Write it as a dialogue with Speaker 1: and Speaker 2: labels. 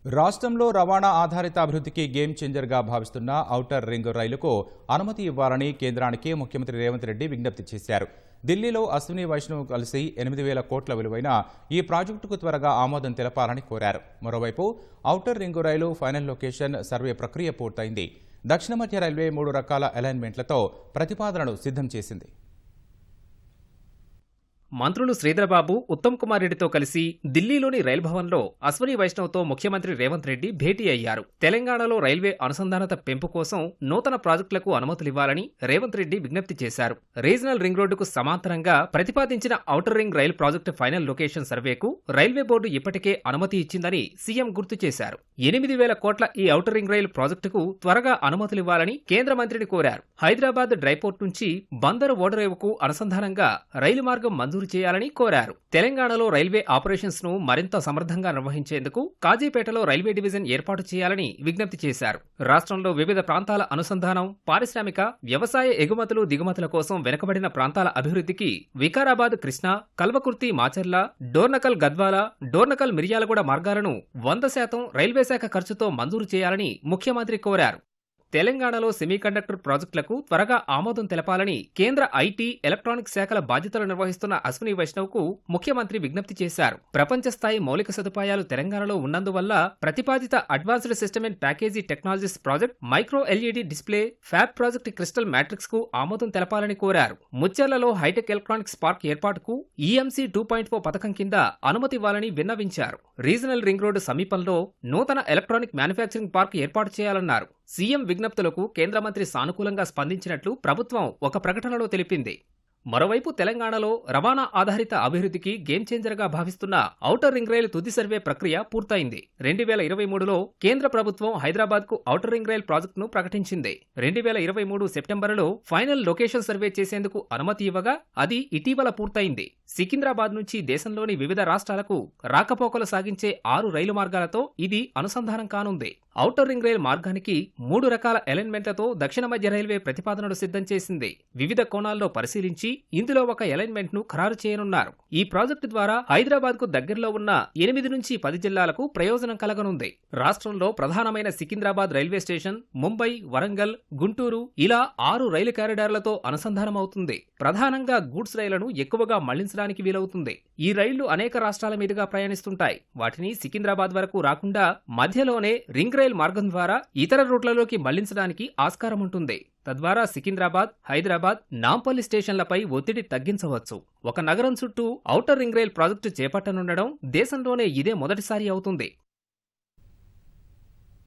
Speaker 1: రాష్ట్రంలో రవాణా ఆధారిత అభివృద్ధికి గేమ్ చేంజర్గా భావిస్తున్న ఔటర్ రింగ్ రైలుకు అనుమతి ఇవ్వాలని కేంద్రానికి ముఖ్యమంత్రి రేవంత్ రెడ్డి విజ్ఞప్తి చేశారు. ఢిల్లీలో అశ్విని వైష్ణవ్ కలిసి 8,000 కోట్ల విలువైన ఈ ప్రాజెక్టుకు త్వరగా ఆమోదం తెలపాలని కోరారు. మరోవైపు ఔటర్ రింగ్ రైలు ఫైనల్ లొకేషన్ సర్వే ప్రక్రియ పూర్తయింది. దక్షిణ మధ్య రైల్వే 3 రకాల అలైన్మెంట్లతో ప్రతిపాదనలు సిద్ధం చేసింది.
Speaker 2: మంత్రులు శ్రీధరబాబు, ఉత్తమ్ కుమార్ రెడ్డితో కలిసి ఢిల్లీలోని రైల్ భవన్లో అశ్విని వైష్ణవ్తో ముఖ్యమంత్రి రేవంత్ రెడ్డి భేటీ అయ్యారు. తెలంగాణలో రైల్వే అనుసంధానత పెంపు కోసం నూతన ప్రాజెక్టులకు అనుమతులివ్వాలని రేవంత్ రెడ్డి విజ్ఞప్తి చేశారు. రీజనల్ రింగ్ రోడ్డుకు సమాంతరంగా ప్రతిపాదించిన outer ring rail project final location సర్వేకు రైల్వే బోర్డు ఇప్పటికే అనుమతి ఇచ్చిందని సీఎం గుర్తు చేశారు. 8,000 కోట్ల ఈ ఔటర్ రింగ్ రైల్ ప్రాజెక్టుకు త్వరగా అనుమతులివ్వాలని కేంద్ర మంత్రిని కోరారు. హైదరాబాద్ డ్రైపోర్ట్ నుంచి బందరు ఓడరేవుకు అనుసంధానంగా రైలు మార్గం మంజూరు చేయాలని కోరారు. తెలంగాణలో రైల్వే ఆపరేషన్స్ ను మరింత సమర్థంగా నిర్వహించేందుకు కాజీపేటలో రైల్వే డివిజన్ ఏర్పాటు చేయాలని విజ్ఞప్తి చేశారు. రాష్ట్రంలో వివిధ ప్రాంతాల అనుసంధానం, పారిశ్రామిక, వ్యవసాయ ఎగుమతులు దిగుమతుల కోసం వెనుకబడిన ప్రాంతాల అభివృద్ధికి వికారాబాద్ కృష్ణా, కల్వకుర్తి మాచర్ల, డోర్నకల్ గద్వాల, డోర్నకల్ మిర్యాలగూడ మార్గాలను 100% రైల్వే శాఖ ఖర్చుతో మంజూరు చేయాలని ముఖ్యమంత్రి కోరారు. తెలంగాణలో సెమీకండక్టర్ ప్రాజెక్టులకు త్వరగా ఆమోదం తెలపాలని కేంద్ర ఐటీ, ఎలక్ట్రానిక్స్ శాఖల బాధ్యతలు నిర్వహిస్తున్న అశ్విని వైష్ణవ్కు ముఖ్యమంత్రి విజ్ఞప్తి చేశారు. ప్రపంచ స్థాయి మౌలిక సదుపాయాలు తెలంగాణలో ఉన్నందువల్ల ప్రతిపాదిత advanced system and package technologies project, micro LED display, fab project crystal matrix కు ఆమోదం తెలపాలని కోరారు. ముచ్చెర్లలో హైటెక్ ఎలక్ట్రానిక్స్ పార్క్ ఏర్పాటుకు ఈఎంసీ 2.4 పథకం కింద అనుమతి ఇవ్వాలని విన్నవించారు. రీజనల్ రింగ్ రోడ్డు సమీపంలో నూతన ఎలక్ట్రానిక్ మ్యానుఫ్యాక్చరింగ్ పార్క్ ఏర్పాటు చేయాలన్నారు. సీఎం విజ్ఞప్తులకు కేంద్ర మంత్రి సానుకూలంగా స్పందించినట్లు ప్రభుత్వం ఒక ప్రకటనలో తెలిపింది. మరోవైపు తెలంగాణలో రవాణా ఆధారిత అభివృద్ధికి గేమ్ చేంజర్గా భావిస్తున్న ఔటర్ రింగ్ రైలు తుది సర్వే ప్రక్రియ పూర్తయింది. 2023లో కేంద్ర ప్రభుత్వం హైదరాబాద్కు ఔటర్ రింగ్ రైల్ ప్రాజెక్టును ప్రకటించింది. 2023 సెప్టెంబర్లో ఫైనల్ లొకేషన్ సర్వే చేసేందుకు అనుమతి ఇవ్వగా అది ఇటీవల పూర్తయింది. సికింద్రాబాద్ నుంచి దేశంలోని వివిధ రాష్ట్రాలకు రాకపోకలు సాగించే 6 రైలు మార్గాలతో ఇది అనుసంధానం కానుంది. ఔటర్ రింగ్ రైల్ మార్గానికి 3 రకాల అలైన్మెంట్లతో దక్షిణ మధ్య రైల్వే ప్రతిపాదనలు సిద్ధం చేసింది. వివిధ కోణాల్లో పరిశీలించి ఇందులో ఒక అలైన్మెంట్ ను ఖరారు చేయనున్నారు. ఈ ప్రాజెక్టు ద్వారా హైదరాబాద్ కు దగ్గరలో ఉన్న 8 నుంచి 10 జిల్లాలకు ప్రయోజనం కలగనుంది. రాష్ట్రంలో ప్రధానమైన సికింద్రాబాద్ రైల్వే స్టేషన్ ముంబై, వరంగల్, గుంటూరు ఇలా 6 రైలు కారిడార్లతో అనుసంధానమవుతుంది. ప్రధానంగా గూడ్స్ రైళ్లను ఎక్కువగా మళ్లించడానికి వీలవుతుంది. ఈ రైళ్లు అనేక రాష్ట్రాల మీదుగా ప్రయాణిస్తుంటాయి. వాటిని సికింద్రాబాద్ వరకు రాకుండా మధ్యలోనే రింగ్ రైల్ మార్గం ద్వారా ఇతర రూట్లలోకి మళ్లించడానికి ఆస్కారం ఉంటుంది. తద్వారా సికింద్రాబాద్, హైదరాబాద్, నాంపల్లి స్టేషన్లపై ఒత్తిడి తగ్గించవచ్చు. ఒక నగరం చుట్టూ ఔటర్ రింగ్ రైల్ ప్రాజెక్టు చేపట్టనుండడం దేశంలోనే ఇదే మొదటిసారి అవుతుంది.